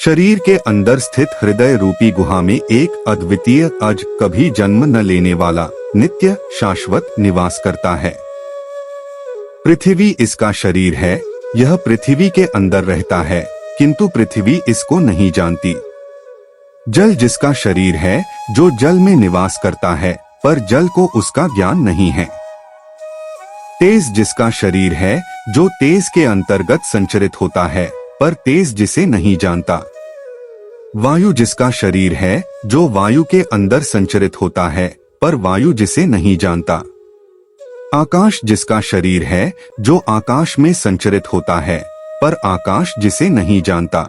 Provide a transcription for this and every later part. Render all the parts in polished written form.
शरीर के अंदर स्थित हृदय रूपी गुहा में एक अद्वितीय अज कभी जन्म न लेने वाला नित्य शाश्वत निवास करता है। पृथ्वी इसका शरीर है। यह पृथ्वी के अंदर रहता है, किंतु पृथ्वी इसको नहीं जानती। जल जिसका शरीर है, जो जल में निवास करता है, पर जल को उसका ज्ञान नहीं है। तेज जिसका शरीर है, जो तेज के अंतर्गत संचरित होता है, पर तेज जिसे नहीं जानता। वायु जिसका शरीर है, जो वायु के अंदर संचरित होता है, पर वायु जिसे नहीं जानता। आकाश जिसका शरीर है, जो आकाश में संचरित होता है, पर आकाश जिसे नहीं जानता।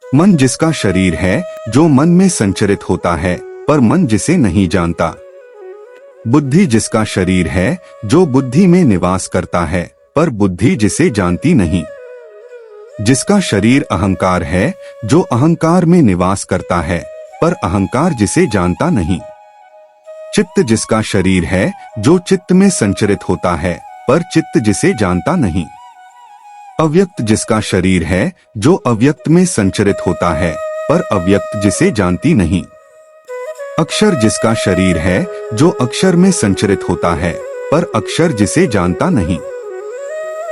मन जिसका शरीर है, जो मन में संचरित होता है, पर मन जिसे नहीं जानता। बुद्धि जिसका शरीर है, जो बुद्धि में निवास करता है, पर बुद्धि जिसे जानती नहीं। जिसका शरीर अहंकार है, जो अहंकार में निवास करता है, पर अहंकार जिसे जानता नहीं। चित्त जिसका शरीर है, जो चित्त में संचरित होता है, पर चित्त जिसे जानता नहीं। अव्यक्त जिसका शरीर है, जो अव्यक्त में संचरित होता है, पर अव्यक्त जिसे जानती नहीं। अक्षर जिसका शरीर है, जो अक्षर में संचरित होता है, पर अक्षर जिसे जानता नहीं।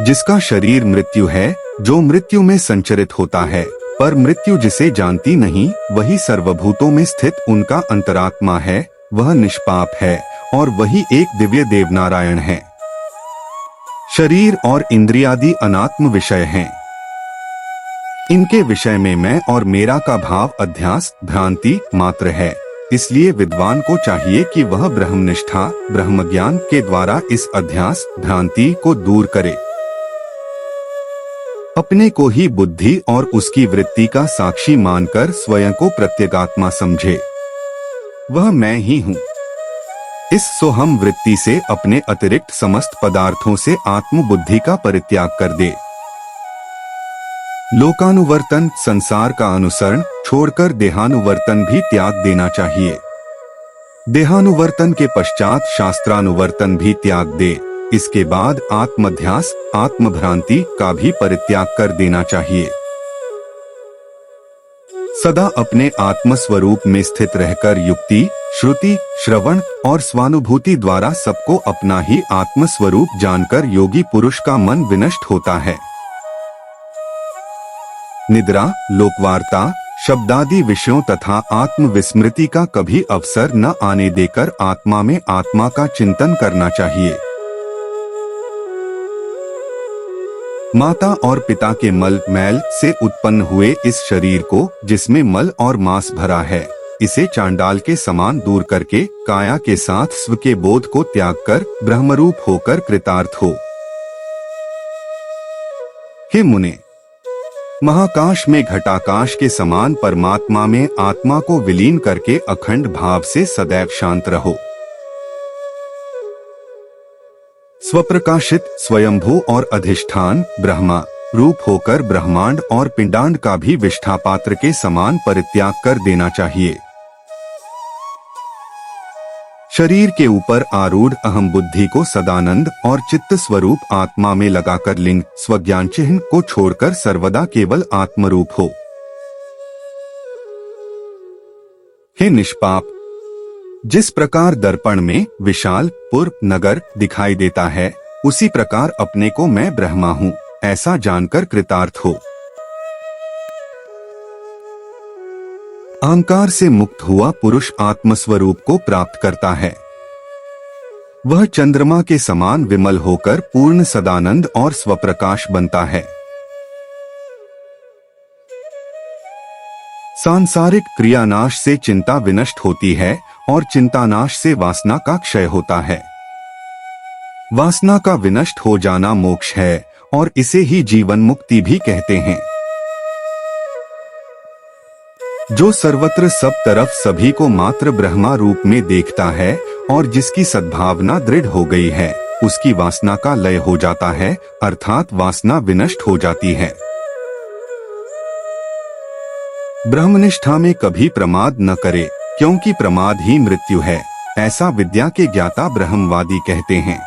जिसका शरीर मृत्यु है, जो मृत्यु में संचरित होता है, पर मृत्यु जिसे जानती नहीं, वही सर्वभूतों में स्थित उनका अंतरात्मा है। वह निष्पाप है और वही एक दिव्य देवनारायण है। शरीर और इंद्रियादि अनात्म विषय हैं। इनके विषय में मैं और मेरा का भाव अध्यास भ्रांति मात्र है। इसलिए विद्वान को चाहिए कि वह ब्रह्मनिष्ठा ब्रह्म ज्ञान के द्वारा इस अध्यास भ्रांति को दूर करे। अपने को ही बुद्धि और उसकी वृत्ति का साक्षी मानकर स्वयं को प्रत्यगात्मा समझे। वह मैं ही हूँ। इस सोहम वृत्ति से अपने अतिरिक्त समस्त पदार्थों से आत्मबुद्धि का परित्याग कर दे। लोकानुवर्तन संसार का अनुसरण छोड़कर देहानुवर्तन भी त्याग देना चाहिए। देहानुवर्तन के पश्चात शास्त्रानुवर्तन भी त्याग दे। इसके बाद आत्मध्यास आत्मभ्रांति का भी परित्याग कर देना चाहिए। सदा अपने आत्मस्वरूप में स्थित रहकर युक्ति श्रुति श्रवण और स्वानुभूति द्वारा सबको अपना ही आत्मस्वरूप जानकर योगी पुरुष का मन विनष्ट होता है। निद्रा लोकवार्ता शब्दादि विषयों तथा आत्मविस्मृति का कभी अवसर न आने देकर आत्मा में आत्मा का चिंतन करना चाहिए। माता और पिता के मल मैल से उत्पन्न हुए इस शरीर को, जिसमें मल और मांस भरा है, इसे चांडाल के समान दूर करके काया के साथ स्व के बोध को त्याग कर ब्रह्मरूप होकर कृतार्थ हो। हे मुने, महाकाश में घटाकाश के समान परमात्मा में आत्मा को विलीन करके अखंड भाव से सदैव शांत रहो। स्वप्रकाशित स्वयंभू और अधिष्ठान ब्रह्मा रूप होकर ब्रह्मांड और पिंडांड का भी विष्ठा पात्र के समान परित्याग कर देना चाहिए। शरीर के ऊपर आरूढ़ अहम बुद्धि को सदानंद और चित्त स्वरूप आत्मा में लगाकर लिंग स्वज्ञान चिन्ह को छोड़कर सर्वदा केवल आत्मरूप हो। हे निष्पाप, जिस प्रकार दर्पण में विशाल पुर नगर दिखाई देता है, उसी प्रकार अपने को मैं ब्रह्मा हूँ ऐसा जानकर कृतार्थ हो। अहंकार से मुक्त हुआ पुरुष आत्मस्वरूप को प्राप्त करता है। वह चंद्रमा के समान विमल होकर पूर्ण सदानंद और स्वप्रकाश बनता है। सांसारिक क्रियानाश से चिंता विनष्ट होती है और चिंतानाश से वासना का क्षय होता है। वासना का विनष्ट हो जाना मोक्ष है और इसे ही जीवन मुक्ति भी कहते हैं। जो सर्वत्र सब तरफ सभी को मात्र ब्रह्मा रूप में देखता है और जिसकी सद्भावना दृढ़ हो गई है, उसकी वासना का लय हो जाता है, अर्थात वासना विनष्ट हो जाती है। ब्रह्मनिष्ठा में कभी प्रमाद न करे, क्योंकि प्रमाद ही मृत्यु है, ऐसा विद्या के ज्ञाता ब्रह्मवादी कहते हैं।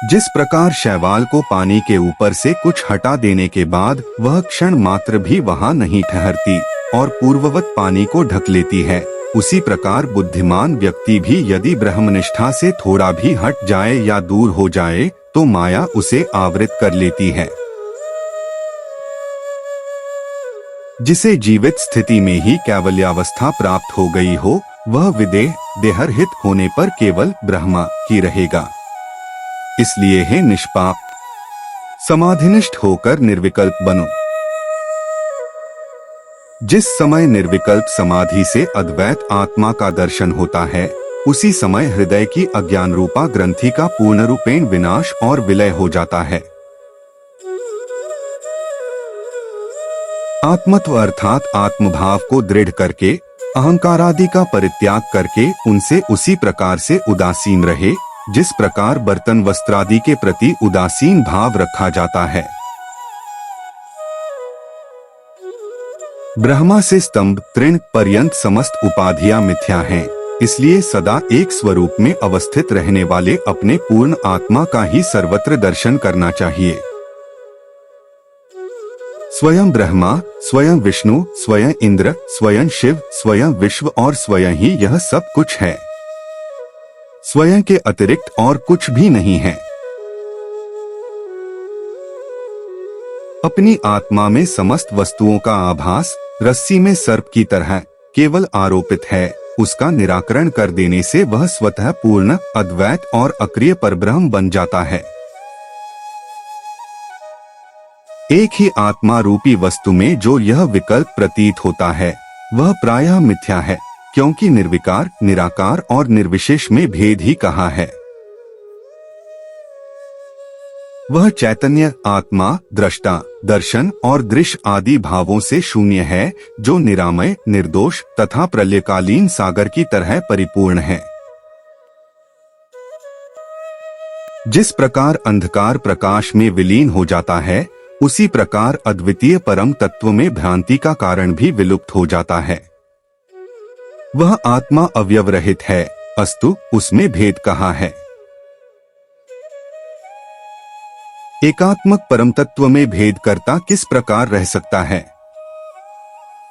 जिस प्रकार शैवाल को पानी के ऊपर से कुछ हटा देने के बाद वह क्षण मात्र भी वहां नहीं ठहरती और पूर्ववत पानी को ढक लेती है, उसी प्रकार बुद्धिमान व्यक्ति भी यदि ब्रह्मनिष्ठा से थोड़ा भी हट जाए या दूर हो जाए तो माया उसे आवृत कर लेती है। जिसे जीवित स्थिति में ही कैवल्यावस्था प्राप्त हो गई हो, वह विदेह देहरहित होने पर केवल ब्रह्मा ही रहेगा। इसलिए है निष्पाप, समाधिनिष्ठ होकर निर्विकल्प बनो। जिस समय निर्विकल्प समाधि से अद्वैत आत्मा का दर्शन होता है, उसी समय हृदय की अज्ञान रूपा ग्रंथि का पूर्ण रूपेण विनाश और विलय हो जाता है। आत्मत्व अर्थात आत्मभाव को दृढ़ करके अहंकारादि का परित्याग करके उनसे उसी प्रकार से उदासीन रहे जिस प्रकार बर्तन वस्त्रादि के प्रति उदासीन भाव रखा जाता है। ब्रह्मा से स्तंभ तृण पर्यंत समस्त उपाधियां मिथ्या हैं, इसलिए सदा एक स्वरूप में अवस्थित रहने वाले अपने पूर्ण आत्मा का ही सर्वत्र दर्शन करना चाहिए। स्वयं ब्रह्मा, स्वयं विष्णु, स्वयं इंद्र, स्वयं शिव, स्वयं विश्व और स्वयं ही यह सब कुछ है। स्वयं के अतिरिक्त और कुछ भी नहीं है। अपनी आत्मा में समस्त वस्तुओं का आभास रस्सी में सर्प की तरह केवल आरोपित है, उसका निराकरण कर देने से वह स्वतः पूर्ण अद्वैत और अक्रिय परब्रह्म बन जाता है। एक ही आत्मा रूपी वस्तु में जो यह विकल्प प्रतीत होता है वह प्रायः मिथ्या है, क्योंकि निर्विकार, निराकार और निर्विशेष में भेद ही कहा है। वह चैतन्य आत्मा दृष्टा, दर्शन और दृश्य आदि भावों से शून्य है, जो निरामय, निर्दोष तथा प्रलयकालीन सागर की तरह परिपूर्ण है। जिस प्रकार अंधकार प्रकाश में विलीन हो जाता है, उसी प्रकार अद्वितीय परम तत्व में भ्रांति का कारण भी विलुप्त हो जाता है। वह आत्मा अवयव रहित है, अस्तु उसमें भेद कहाँ है। एकात्मक परम तत्व में भेद करता किस प्रकार रह सकता है।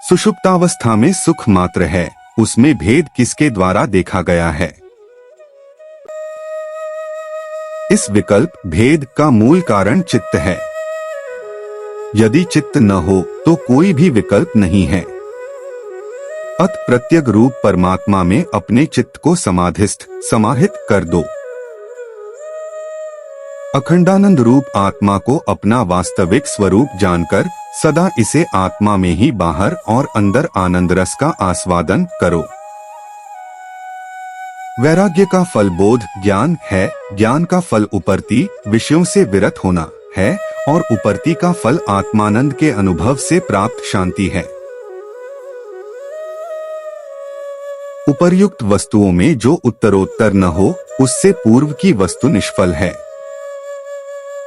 सुषुप्तावस्था में सुख मात्र है, उसमें भेद किसके द्वारा देखा गया है। इस विकल्प भेद का मूल कारण चित्त है। यदि चित्त न हो तो कोई भी विकल्प नहीं है। अत प्रत्यग रूप परमात्मा में अपने चित्त को समाधिस्थ समाहित कर दो। अखंडानंद रूप आत्मा को अपना वास्तविक स्वरूप जानकर सदा इसे आत्मा में ही बाहर और अंदर आनंद रस का आस्वादन करो। वैराग्य का फल बोध ज्ञान है, ज्ञान का फल उपरति विषयों से विरत होना है और उपरति का फल आत्मानंद के अनुभव से प्राप्त शांति है। उपर्युक्त वस्तुओं में जो उत्तरोत्तर न हो, उससे पूर्व की वस्तु निष्फल है।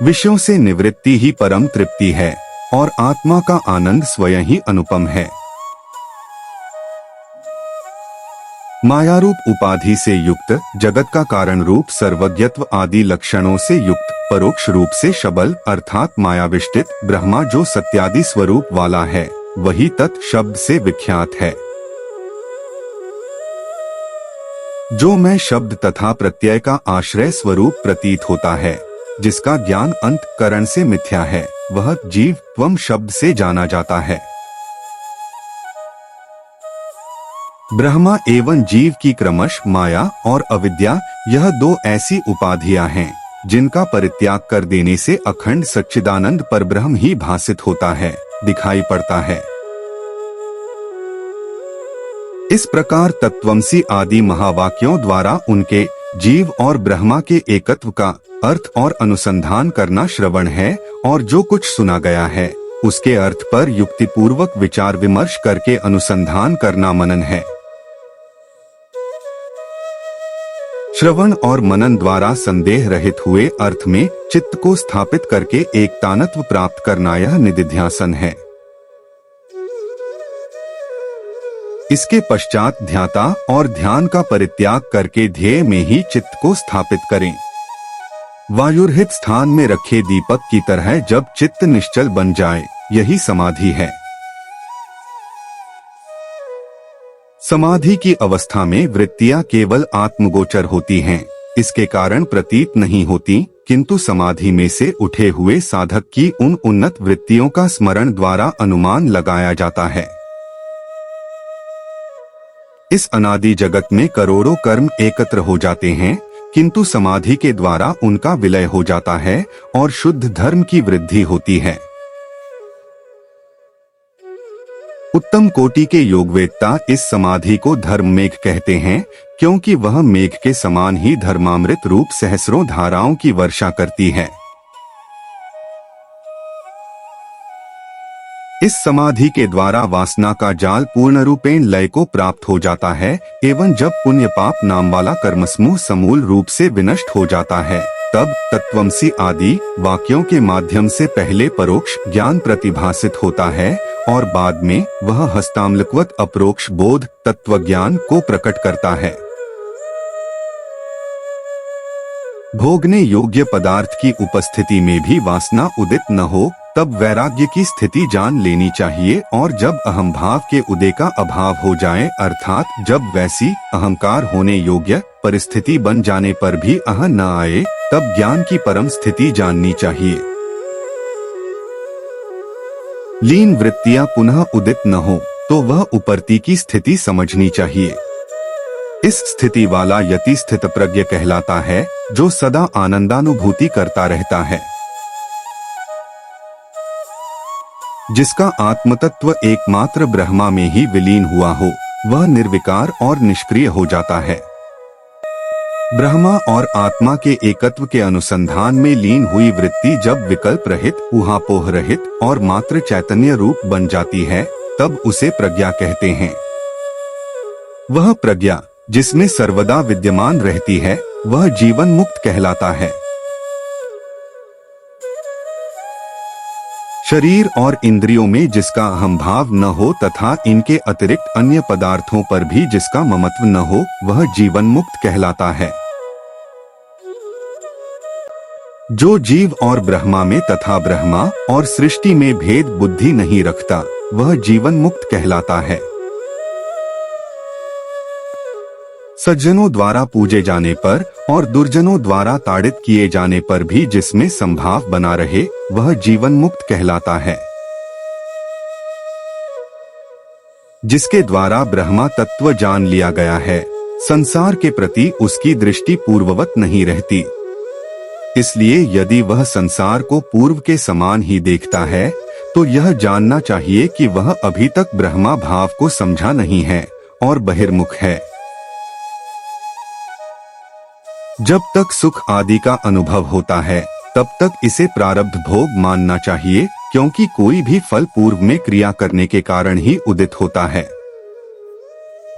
विषयों से निवृत्ति ही परम तृप्ति है और आत्मा का आनंद स्वयं ही अनुपम है। मायारूप उपाधि से युक्त, जगत का कारण रूप सर्वज्ञत्व आदि लक्षणों से युक्त, परोक्ष रूप से शबल अर्थात मायाविष्टित ब्रह्मा जो सत्यादि स्वरूप वाला है, वही तत् शब्द से विख्यात है। जो मैं शब्द तथा प्रत्यय का आश्रय स्वरूप प्रतीत होता है, जिसका ज्ञान अंतःकरण से मिथ्या है, वह जीव त्वम शब्द से जाना जाता है। ब्रह्मा एवं जीव की क्रमश माया और अविद्या, यह दो ऐसी उपाधियां हैं जिनका परित्याग कर देने से अखंड सच्चिदानंद परब्रह्म ही भासित होता है, दिखाई पड़ता है। इस प्रकार तत्वमसि आदि महावाक्यों द्वारा उनके जीव और ब्रह्मा के एकत्व का अर्थ और अनुसंधान करना श्रवण है, और जो कुछ सुना गया है उसके अर्थ पर युक्तिपूर्वक विचार विमर्श करके अनुसंधान करना मनन है। श्रवण और मनन द्वारा संदेह रहित हुए अर्थ में चित्त को स्थापित करके एक तानत्व प्राप्त करना यह निदिध्यासन है। इसके पश्चात ध्याता और ध्यान का परित्याग करके ध्येय में ही चित्त को स्थापित करें। वायुरहित स्थान में रखे दीपक की तरह जब चित्त निश्चल बन जाए, यही समाधि है। समाधि की अवस्था में वृत्तियां केवल आत्मगोचर होती हैं, इसके कारण प्रतीत नहीं होती, किंतु समाधि में से उठे हुए साधक की उन उन्नत वृत्तियों का स्मरण द्वारा अनुमान लगाया जाता है। इस अनादि जगत में करोड़ों कर्म एकत्र हो जाते हैं, किंतु समाधि के द्वारा उनका विलय हो जाता है और शुद्ध धर्म की वृद्धि होती है। उत्तम कोटि के योगवेत्ता इस समाधि को धर्म मेघ कहते हैं, क्योंकि वह मेघ के समान ही धर्मामृत रूप सहस्रों धाराओं की वर्षा करती है। इस समाधि के द्वारा वासना का जाल पूर्ण रूपेण लय को प्राप्त हो जाता है एवं जब पुण्य पाप नाम वाला कर्मसमूह समूल रूप से विनष्ट हो जाता है, तब तत्वमसि आदि वाक्यों के माध्यम से पहले परोक्ष ज्ञान प्रतिभासित होता है और बाद में वह हस्तामलकवत अपरोक्ष बोध तत्व ज्ञान को प्रकट करता है। भोगने योग्य पदार्थ की उपस्थिति में भी वासना उदित न हो, तब वैराग्य की स्थिति जान लेनी चाहिए, और जब अहम भाव के उदय का अभाव हो जाए, अर्थात जब वैसी अहंकार होने योग्य परिस्थिति बन जाने पर भी अहं न आए, तब ज्ञान की परम स्थिति जाननी चाहिए। लीन वृत्तियां पुनः उदित न हो तो वह उपरती की स्थिति समझनी चाहिए। इस स्थिति वाला यति स्थित प्रज्ञ कहलाता है, जो सदा आनंदानुभूति करता रहता है। जिसका आत्मतत्व एकमात्र ब्रह्मा में ही विलीन हुआ हो, वह निर्विकार और निष्क्रिय हो जाता है। ब्रह्मा और आत्मा के एकत्व के अनुसंधान में लीन हुई वृत्ति जब विकल्प रहित, ऊहापोह रहित और मात्र चैतन्य रूप बन जाती है, तब उसे प्रज्ञा कहते हैं। वह प्रज्ञा जिसमें सर्वदा विद्यमान रहती है, वह जीवन मुक्त कहलाता है। शरीर और इंद्रियों में जिसका अहम भाव न हो तथा इनके अतिरिक्त अन्य पदार्थों पर भी जिसका ममत्व न हो, वह जीवन मुक्त कहलाता है। जो जीव और ब्रह्मा में तथा ब्रह्मा और सृष्टि में भेद बुद्धि नहीं रखता, वह जीवन मुक्त कहलाता है। सज्जनों द्वारा पूजे जाने पर और दुर्जनों द्वारा ताड़ित किए जाने पर भी जिसमें संभाव बना रहे, वह जीवन मुक्त कहलाता है। जिसके द्वारा ब्रह्मा तत्व जान लिया गया है, संसार के प्रति उसकी दृष्टि पूर्ववत नहीं रहती। इसलिए यदि वह संसार को पूर्व के समान ही देखता है, तो यह जानना चाहिए कि वह अभी तक ब्रह्मा भाव को समझा नहीं है और बहिर्मुख है। जब तक सुख आदि का अनुभव होता है, तब तक इसे प्रारब्ध भोग मानना चाहिए, क्योंकि कोई भी फल पूर्व में क्रिया करने के कारण ही उदित होता है।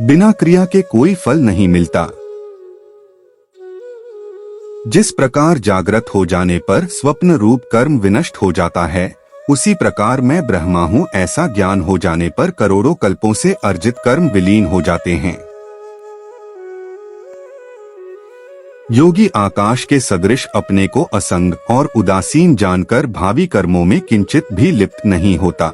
बिना क्रिया के कोई फल नहीं मिलता। जिस प्रकार जागृत हो जाने पर स्वप्न रूप कर्म विनष्ट हो जाता है, उसी प्रकार मैं ब्रह्मा हूँ ऐसा ज्ञान हो जाने पर करोड़ों कल्पों से अर्जित कर्म विलीन हो जाते हैं। योगी आकाश के सदृश अपने को असंग और उदासीन जानकर भावी कर्मों में किंचित भी लिप्त नहीं होता।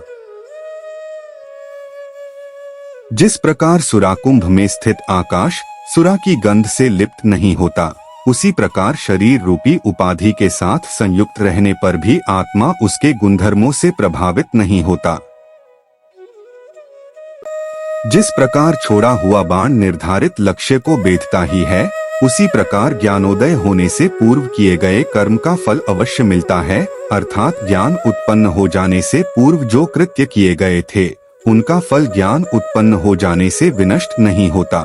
जिस प्रकार सुराकुंभ में स्थित आकाश सुरा की गंध से लिप्त नहीं होता, उसी प्रकार शरीर रूपी उपाधि के साथ संयुक्त रहने पर भी आत्मा उसके गुणधर्मों से प्रभावित नहीं होता। जिस प्रकार छोड़ा हुआ बाण निर्धारित लक्ष्य को बेधता ही है, उसी प्रकार ज्ञानोदय होने से पूर्व किए गए कर्म का फल अवश्य मिलता है, अर्थात ज्ञान उत्पन्न हो जाने से पूर्व जो कृत्य किए गए थे, उनका फल ज्ञान उत्पन्न हो जाने से विनष्ट नहीं होता।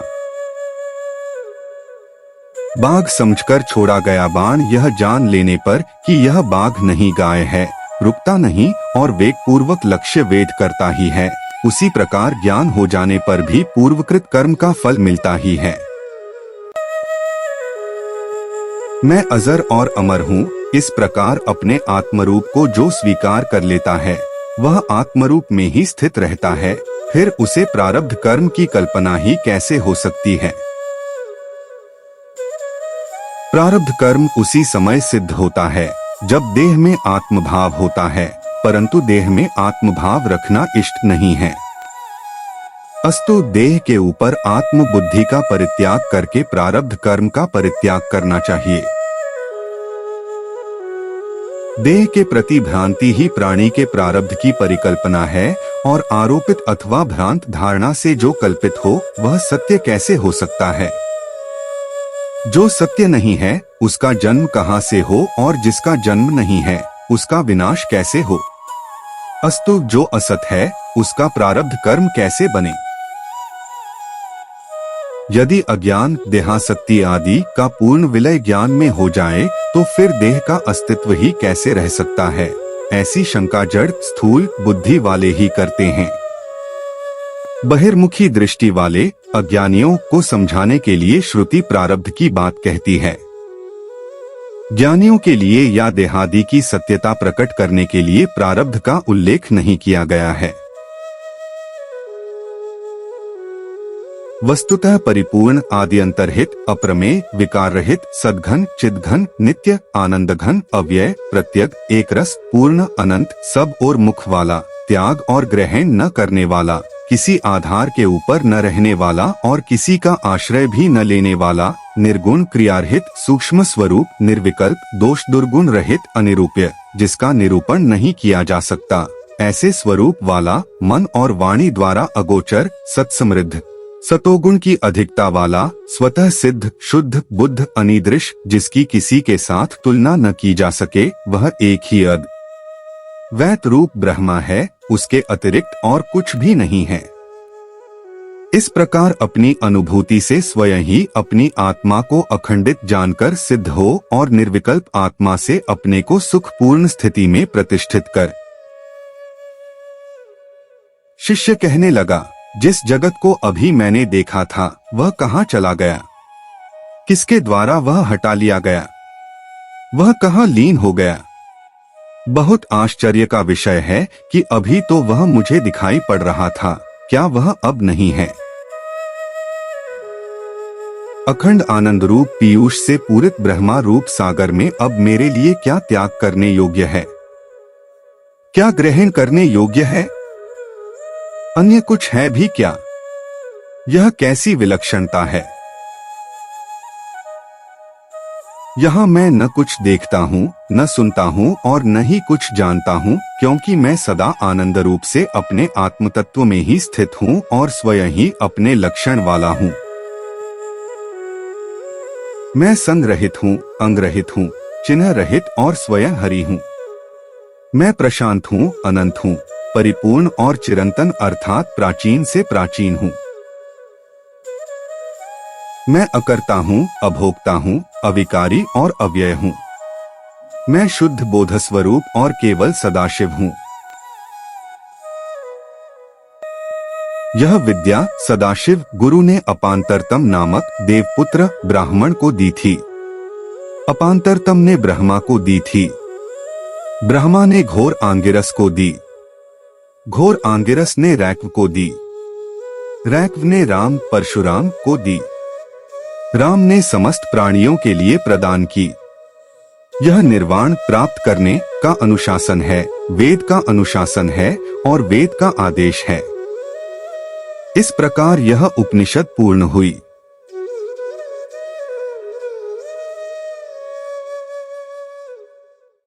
बाघ समझकर छोड़ा गया बाण यह जान लेने पर कि यह बाघ नहीं गाय है, रुकता नहीं और वेग पूर्वक लक्ष्य वेध करता ही है, उसी प्रकार ज्ञान हो जाने पर भी पूर्वकृत कर्म का फल मिलता ही है। मैं अजर और अमर हूँ, इस प्रकार अपने आत्मरूप को जो स्वीकार कर लेता है, वह आत्मरूप में ही स्थित रहता है, फिर उसे प्रारब्ध कर्म की कल्पना ही कैसे हो सकती है। प्रारब्ध कर्म उसी समय सिद्ध होता है जब देह में आत्मभाव होता है, परंतु देह में आत्मभाव रखना इष्ट नहीं है। अस्तु देह के ऊपर आत्म बुद्धि का परित्याग करके प्रारब्ध कर्म का परित्याग करना चाहिए। देह के प्रति भ्रांति ही प्राणी के प्रारब्ध की परिकल्पना है, और आरोपित अथवा भ्रांत धारणा से जो कल्पित हो वह सत्य कैसे हो सकता है। जो सत्य नहीं है उसका जन्म कहाँ से हो, और जिसका जन्म नहीं है उसका विनाश कैसे हो। अस्तु जो असत है उसका प्रारब्ध कर्म कैसे बने। यदि अज्ञान देहासक्ति आदि का पूर्ण विलय ज्ञान में हो जाए तो फिर देह का अस्तित्व ही कैसे रह सकता है। ऐसी शंका जड़ स्थूल बुद्धि वाले ही करते हैं। बहिर्मुखी दृष्टि वाले अज्ञानियों को समझाने के लिए श्रुति प्रारब्ध की बात कहती है। ज्ञानियों के लिए या देहादि की सत्यता प्रकट करने के लिए प्रारब्ध का उल्लेख नहीं किया गया है। वस्तुतः परिपूर्ण आदि अंतरहित अप्रमेय विकार रहित सद्घन चिद्घन नित्य आनंद घन अव्यय प्रत्यग एक रस पूर्ण अनंत सब और मुख वाला त्याग और ग्रहण न करने वाला किसी आधार के ऊपर न रहने वाला और किसी का आश्रय भी न लेने वाला निर्गुण क्रियारहित सूक्ष्म स्वरूप निर्विकल्प दोष दुर्गुण रहित अनिरूप्य जिसका निरूपण नहीं किया जा सकता ऐसे स्वरूप वाला मन और वाणी द्वारा अगोचर सत्समृद्ध सतोगुण की अधिकता वाला स्वतः सिद्ध शुद्ध बुद्ध अनिदृश जिसकी किसी के साथ तुलना न की जा सके वह एक ही अद्वैत रूप ब्रह्मा है, उसके अतिरिक्त और कुछ भी नहीं है। इस प्रकार अपनी अनुभूति से स्वयं ही अपनी आत्मा को अखंडित जानकर सिद्ध हो और निर्विकल्प आत्मा से अपने को सुखपूर्ण स्थिति में प्रतिष्ठित कर। शिष्य कहने लगा, जिस जगत को अभी मैंने देखा था वह कहाँ चला गया, किसके द्वारा वह हटा लिया गया, वह कहाँ लीन हो गया। बहुत आश्चर्य का विषय है कि अभी तो वह मुझे दिखाई पड़ रहा था, क्या वह अब नहीं है। अखंड आनंद रूप पीयूष से पूरित ब्रह्मा रूप सागर में अब मेरे लिए क्या त्याग करने योग्य है, क्या ग्रहण करने योग्य है, अन्य कुछ है भी क्या। यह कैसी विलक्षणता है। यहाँ मैं न कुछ देखता हूँ न सुनता हूँ और न ही कुछ जानता हूँ, क्योंकि मैं सदा आनंद रूप से अपने आत्मतत्व में ही स्थित हूँ और स्वयं ही अपने लक्षण वाला हूँ। मैं संग रहित हूँ, अंग रहित हूँ, चिन्ह रहित और स्वयं हरि हूँ। मैं प्रशांत हूँ, अनंत हूँ, परिपूर्ण और चिरंतन अर्थात प्राचीन से प्राचीन हूँ। मैं अकर्ता हूँ, अभोक्ता हूँ, अविकारी और अव्यय हूँ। मैं शुद्ध बोध स्वरूप और केवल सदाशिव हूँ। यह विद्या सदाशिव गुरु ने अपांतरतम नामक देवपुत्र ब्राह्मण को दी थी। अपांतरतम ने ब्रह्मा को दी थी। ब्रह्मा ने घोर आंगिरस को दी। घोर आंगिरस ने रैक्व को दी। रैक्व ने राम परशुराम को दी। राम ने समस्त प्राणियों के लिए प्रदान की। यह निर्वाण प्राप्त करने का अनुशासन है, वेद का अनुशासन है और वेद का आदेश है। इस प्रकार यह उपनिषद पूर्ण हुई।